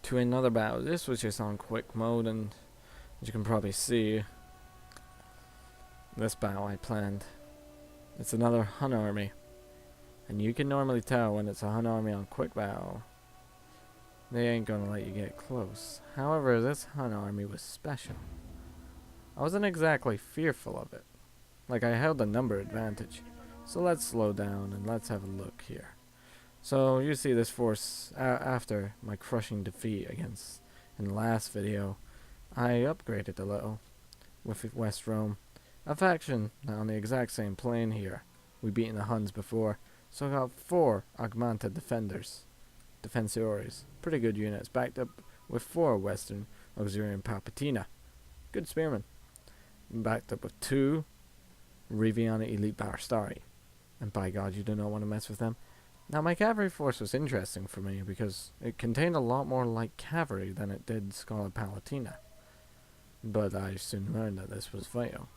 to another battle. This was just on quick mode, and as you can probably see, this battle I planned. It's another Hun army, and you can normally tell when it's a Hun army on quick battle. They ain't gonna let you get close. However, this Hun army was special. I wasn't exactly fearful of it. Like, I held a number advantage. So let's slow down and let's have a look here. So you see this force after my crushing defeat against in the last video. I upgraded a little with West Rome. A faction on the exact same plane here. We've beaten the Huns before. So I got 4 augmented defenders. Defensores. Pretty good units. Backed up with 4 Western Auxiliary Palpatina. Good spearmen. Backed up with 2 Riviana Elite Barstari. And by God, you do not want to mess with them. Now, my cavalry force was interesting for me because it contained a lot more light cavalry than it did Scarlet Palatina. But I soon learned that this was vital.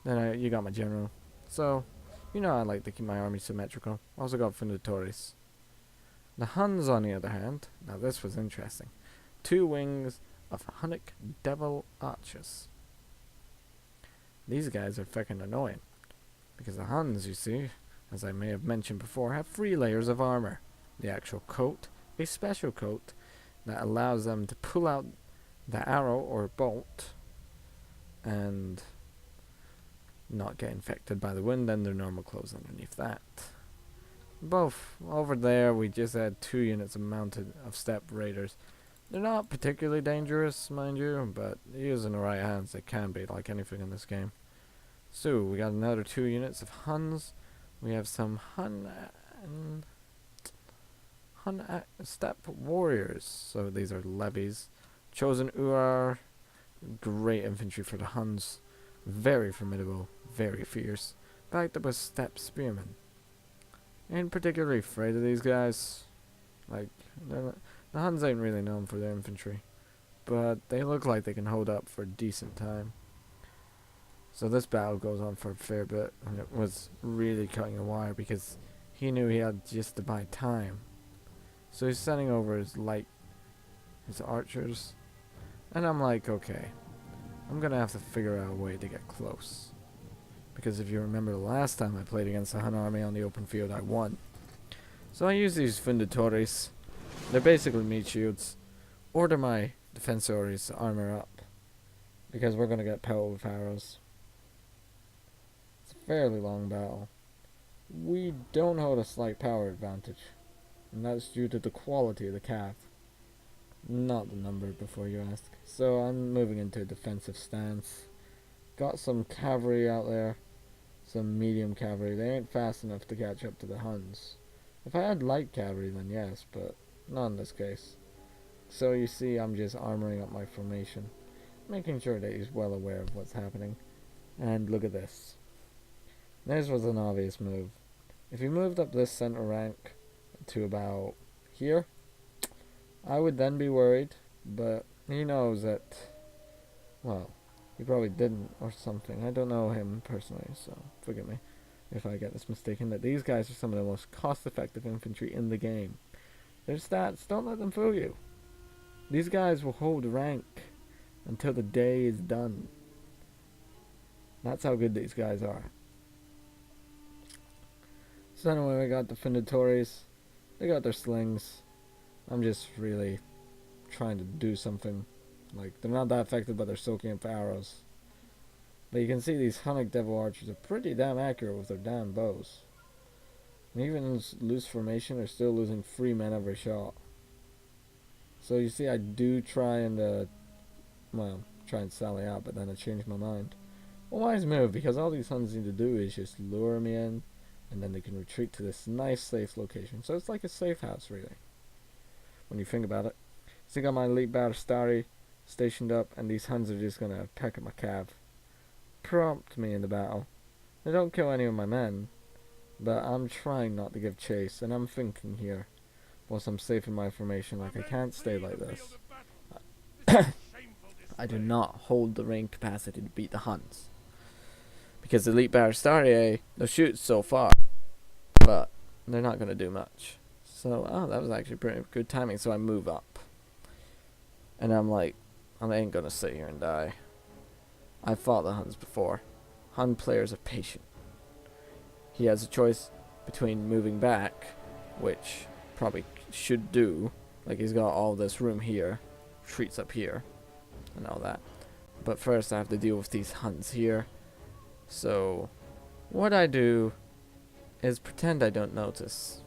Then you got my general. So, you know I like to keep my army symmetrical. Also got Fundatoris. The Huns, on the other hand, now this was interesting. 2 wings of Hunnic Devil Archers. These guys are fucking annoying. Because the Huns, you see, as I may have mentioned before, have 3 layers of armor. The actual coat, a special coat that allows them to pull out the arrow or bolt and not get infected by the wind, and their normal clothes underneath that. Both over there, we just had 2 units of step raiders. They're not particularly dangerous, mind you, but using the right hands, they can be, like anything in this game. So we got another 2 units of Huns. We have some Hun step warriors. So these are levies. Chosen Uar, great infantry for the Huns. Very formidable, very fierce. Backed up with step spearmen. Ain't particularly afraid of these guys. Like, the Huns ain't really known for their infantry, but they look like they can hold up for a decent time. So this battle goes on for a fair bit, and it was really cutting a wire because he knew he had just to buy time. So he's sending over his archers, and I'm like, okay, I'm gonna have to figure out a way to get close. Because if you remember the last time I played against the Hun army on the open field, I won. So I use these Fundatoris. They're basically meat shields. Order my Defensores to armor up, because we're gonna get pelted with arrows. It's a fairly long battle. We don't hold a slight power advantage, and that's due to the quality of the cav, not the number before you ask. So I'm moving into a defensive stance. Got some cavalry out there, some medium cavalry. They ain't fast enough to catch up to the Huns. If I had light cavalry, then yes, but not in this case. So you see, I'm just armoring up my formation, making sure that he's well aware of what's happening. And look at this. This was an obvious move. If he moved up this center rank to about here, I would then be worried, but he knows that, well, he probably didn't or something. I don't know him personally, so forgive me if I get this mistaken, that these guys are some of the most cost-effective infantry in the game. Their stats, don't let them fool you. These guys will hold rank until the day is done. That's how good these guys are. So anyway, we got the Fundatoris. They got their slings. I'm just really trying to do something. Like, they're not that effective, but they're soaking up arrows. But you can see these Hunnic Devil Archers are pretty damn accurate with their damn bows. And even in loose formation, they're still losing 3 men every shot. So you see, I do try and, try and sally out, but then I change my mind. A wise move, because all these Huns need to do is just lure me in, and then they can retreat to this nice safe location. So it's like a safe house, really, when you think about it. So you got my elite Barstari stationed up, and these Huns are just gonna peck at my cav. Prompt me in the battle. They don't kill any of my men, but I'm trying not to give chase, and I'm thinking here, whilst I'm safe in my formation, like I can't stay like this. I do not hold the range capacity to beat the Huns. Because the elite Barstari, they'll shoot so far, but they're not going to do much. So, that was actually pretty good timing, so I move up. And I'm like, I ain't gonna sit here and die. I've fought the Huns before. Hun players are patient. He has a choice between moving back, which probably should do. Like, he's got all this room here, retreats up here, and all that. But first I have to deal with these Huns here. So what I do is pretend I don't notice.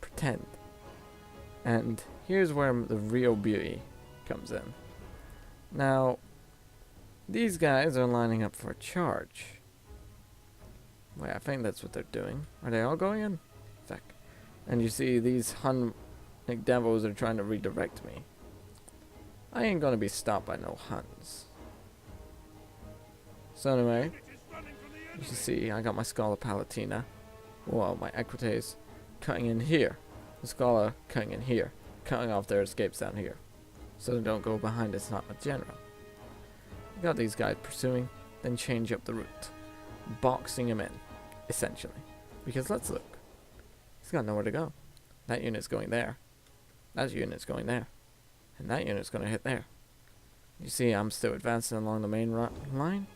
Pretend. And here's where the real beauty comes in. Now, these guys are lining up for a charge. Wait, I think that's what they're doing. Are they all going in? Fuck. And you see these Hun devils are trying to redirect me. I ain't gonna be stopped by no Huns. So anyway, you see I got my Scholar Palatina. Well, my Equites cutting in here. The Scholar cutting in here. Cutting off their escapes down here. So they don't go behind us, not my general. Got these guys pursuing, then change up the route. Boxing him in, essentially. Because let's look. He's got nowhere to go. That unit's going there. That unit's going there. And that unit's going to hit there. You see, I'm still advancing along the main line.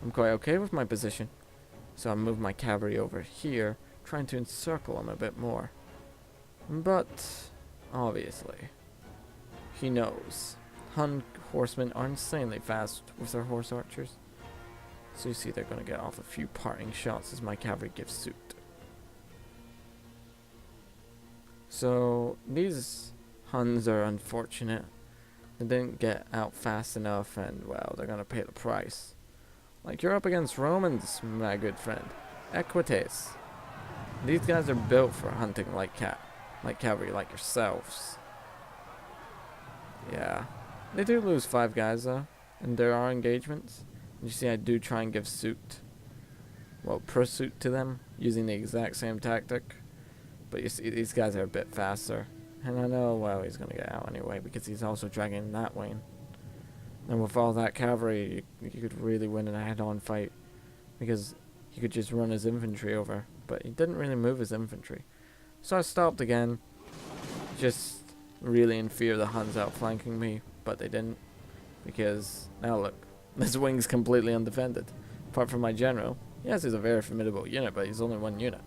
I'm quite okay with my position. So I move my cavalry over here, trying to encircle him a bit more. But, obviously, he knows. Hun horsemen are insanely fast with their horse archers. So you see they're going to get off a few parting shots as my cavalry gives suit. So these Huns are unfortunate. They didn't get out fast enough, and well, they're going to pay the price. Like, you're up against Romans, my good friend. Equites. These guys are built for hunting like cavalry, like yourselves. Yeah. They do lose 5 guys, though, and there are engagements. You see, I do try and give suit. Well, pursuit to them, using the exact same tactic. But you see, these guys are a bit faster. And I know, well, he's going to get out anyway, because he's also dragging that wing. And with all that cavalry, you could really win in a head-on fight. Because he could just run his infantry over. But he didn't really move his infantry. So I stopped again. Just really in fear of the Huns outflanking me. But they didn't. Because, now look. This wing's completely undefended. Apart from my general. Yes, he's a very formidable unit, but he's only one unit.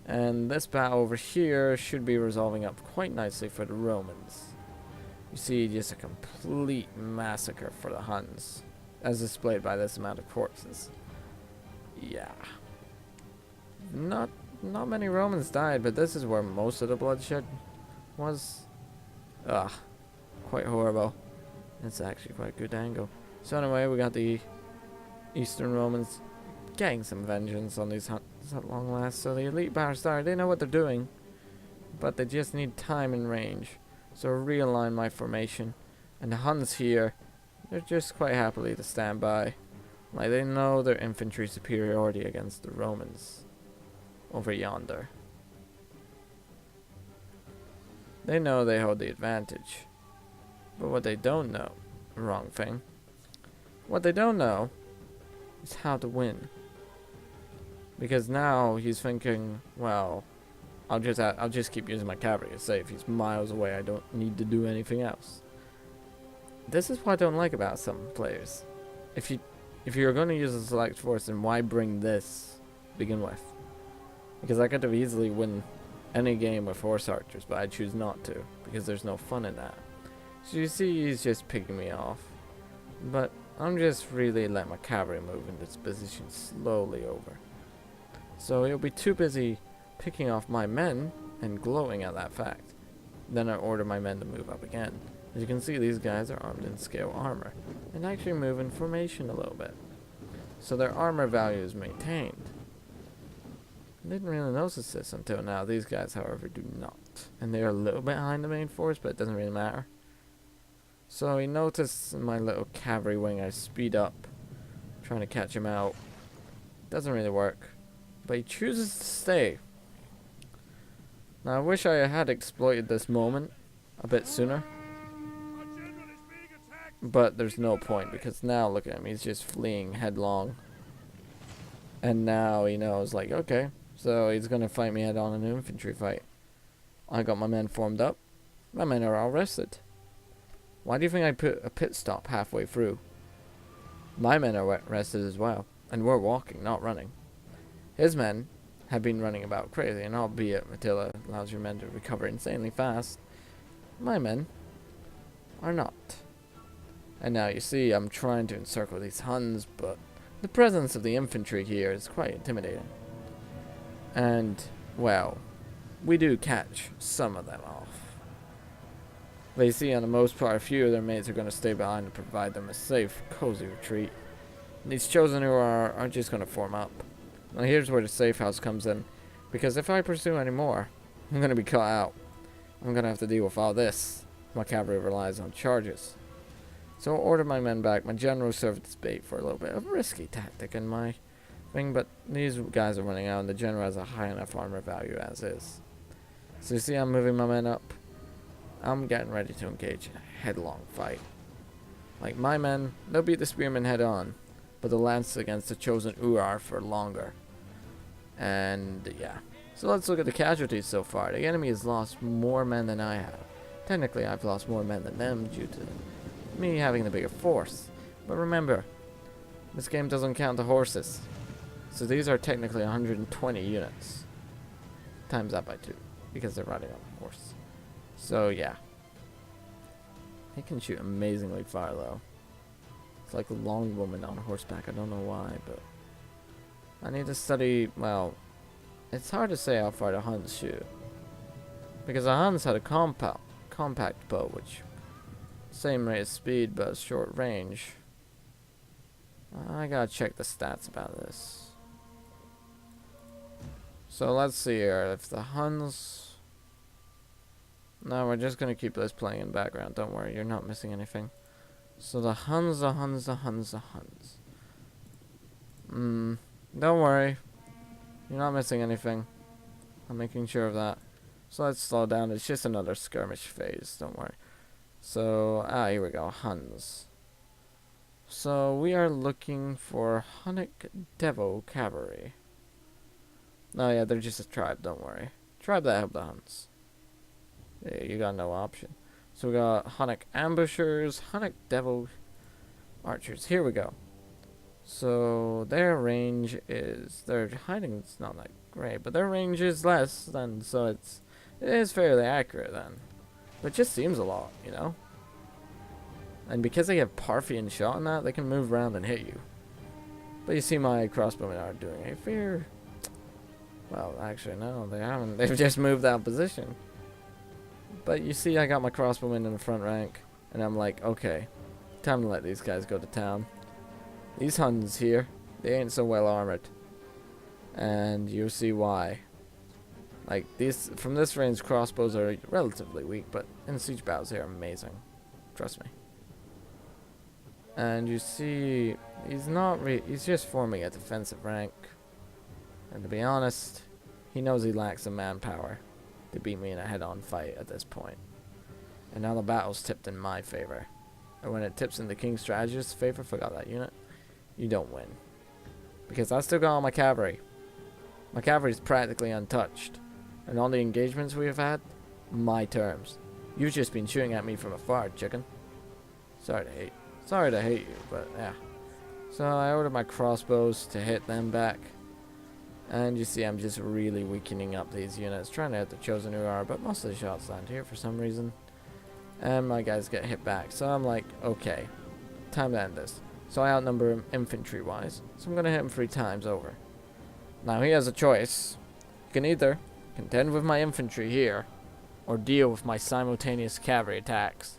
And this battle over here should be resolving up quite nicely for the Romans. You see, just a complete massacre for the Huns, as displayed by this amount of corpses. Yeah. Not many Romans died, but this is where most of the bloodshed was. Ugh. Quite horrible. It's actually quite a good angle. So anyway, we got the Eastern Romans getting some vengeance on these Huns at long last. So the elite Baristar, they know what they're doing, but they just need time and range. So realign my formation. And the Huns here, they're just quite happily to stand by. Like, they know their infantry superiority against the Romans over yonder. They know they hold the advantage. But what they don't know, wrong thing. What they don't know is how to win. Because now he's thinking, well, I'll just keep using my cavalry. It's safe. He's miles away. I don't need to do anything else. This is what I don't like about some players. If you're going to use a select force, then why bring this to begin with? Because I could have easily win any game with horse archers, but I choose not to because there's no fun in that. So you see, he's just picking me off. But I'm just really letting my cavalry move in this position slowly over. So he'll be too busy picking off my men and gloating at that fact. Then I order my men to move up again. As you can see, these guys are armed in scale armor and actually move in formation a little bit. So their armor value is maintained. I didn't really notice this until now. These guys, however, do not. And they are a little bit behind the main force, but it doesn't really matter. So he noticed my little cavalry wing, I speed up, trying to catch him out. Doesn't really work. But he chooses to stay. Now I wish I had exploited this moment a bit sooner. But there's no point, because now look at him, he's just fleeing headlong. And now he knows, like, okay, so he's gonna fight me head on in an infantry fight. I got my men formed up. My men are all rested. Why do you think I put a pit stop halfway through? My men are rested as well, and we're walking, not running. His men have been running about crazy, and albeit Attila allows your men to recover insanely fast, my men are not. And now you see I'm trying to encircle these Huns, but the presence of the infantry here is quite intimidating. And, well, we do catch some of them off. But you see, on the most part, a few of their mates are going to stay behind and provide them a safe, cozy retreat. And these chosen who are just going to form up. Now here's where the safe house comes in, because if I pursue any more, I'm going to be caught out. I'm going to have to deal with all this. My cavalry relies on charges. So I ordered my men back. My general served as bait for a little bit of a risky tactic in my thing, but these guys are running out, and the general has a high enough armor value as is. So you see I'm moving my men up. I'm getting ready to engage in a headlong fight. Like my men, they'll beat the spearmen head on, but they'll lance against the chosen Urar for longer. And yeah, so let's look at the casualties so far. The enemy has lost more men than I have. Technically, I've lost more men than them due to me having the bigger force. But remember, this game doesn't count the horses. So these are technically 120 units. Times that by 2, because they're riding on a horse. So yeah. They can shoot amazingly far though. It's like a long woman on horseback. I don't know why, but I need to study, well, it's hard to say how far the Huns shoot. Because the Huns had a compact bow, which same rate of speed but short range. I gotta check the stats about this. So let's see here, if the Huns... No, we're just gonna keep this playing in the background, don't worry, you're not missing anything. So the Huns. Don't worry. You're not missing anything. I'm making sure of that. So let's slow down. It's just another skirmish phase. Don't worry. So, here we go. Huns. So we are looking for Hunnic Devo Cavalry. Oh yeah, they're just a tribe. Don't worry. Tribe that help the Huns. Yeah, you got no option. So we got Hunnic Ambushers, Hunnic Devo Archers. Here we go. So their range is, their hiding is not that great, but their range is less than, so it is fairly accurate then. But it just seems a lot, you know? And because they have Parthian shot on that, they can move around and hit you. But you see my crossbowmen are doing a fair... Well, actually no, they haven't. They've just moved out of position. But you see I got my crossbowmen in the front rank, and I'm like, okay, time to let these guys go to town. These Huns here, they ain't so well armored. And you'll see why. Like, these, from this range, crossbows are relatively weak, but in siege battles they are amazing. Trust me. And you see, he's just forming a defensive rank. And to be honest, he knows he lacks the manpower to beat me in a head-on fight at this point. And now the battle's tipped in my favor. And when it tips in the Kingstrategist's favor, forgot that unit, you don't win. Because I still got all my cavalry. My cavalry's practically untouched. And all the engagements we have had, my terms. You've just been shooting at me from afar, chicken. Sorry to hate you, but yeah. So I ordered my crossbows to hit them back. And you see I'm just really weakening up these units, trying to hit the chosen Urar, but most of the shots land here for some reason. And my guys get hit back, so I'm like, okay, time to end this. So I outnumber him infantry-wise, so I'm going to hit him 3 times over. Now he has a choice. He can either contend with my infantry here, or deal with my simultaneous cavalry attacks.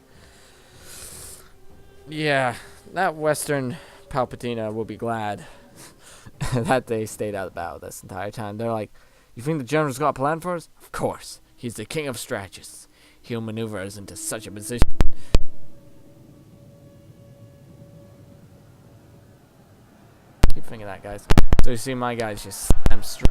Yeah, that Western Palpatina will be glad that they stayed out of the battle this entire time. They're like, you think the general's got a plan for us? Of course. He's the king of strategists. He'll maneuver us into such a position. Keep thinking that, guys. So you see my guys just slam straight.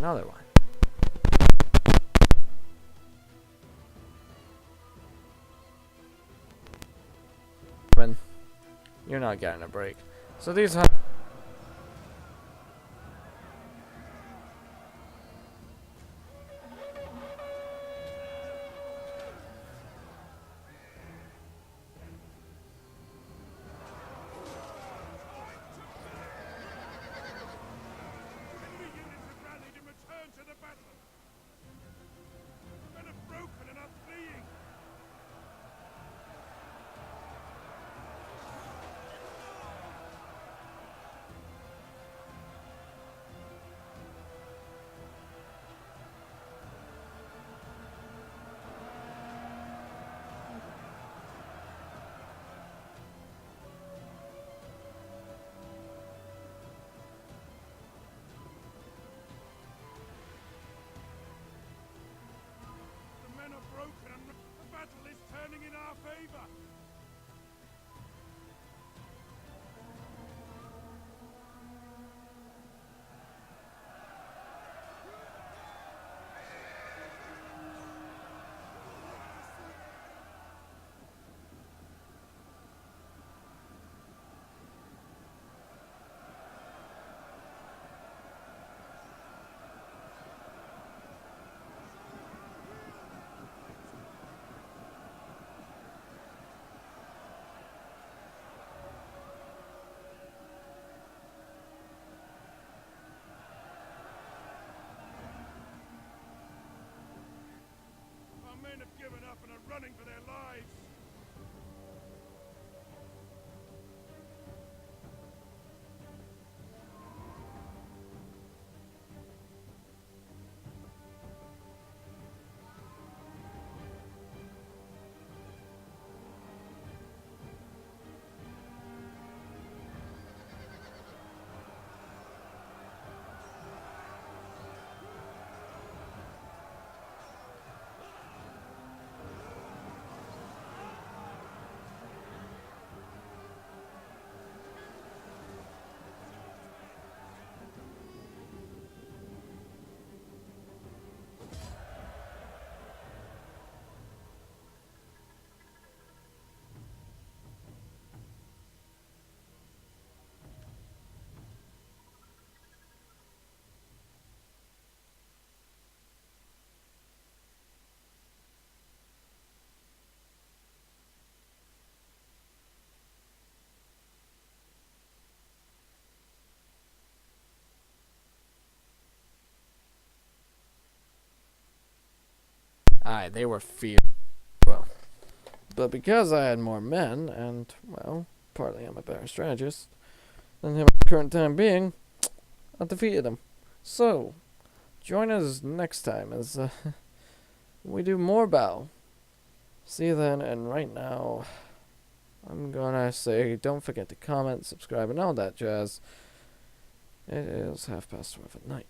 another one. You're not getting a break. So these men have given up and are running for their lives. Aye, they were fierce. Well, but because I had more men, and, well, partly I'm a better strategist than him at the current time being, I defeated him. So, join us next time as we do more battle. See you then, and right now, I'm gonna say don't forget to comment, subscribe, and all that jazz. It is 12:30 at night.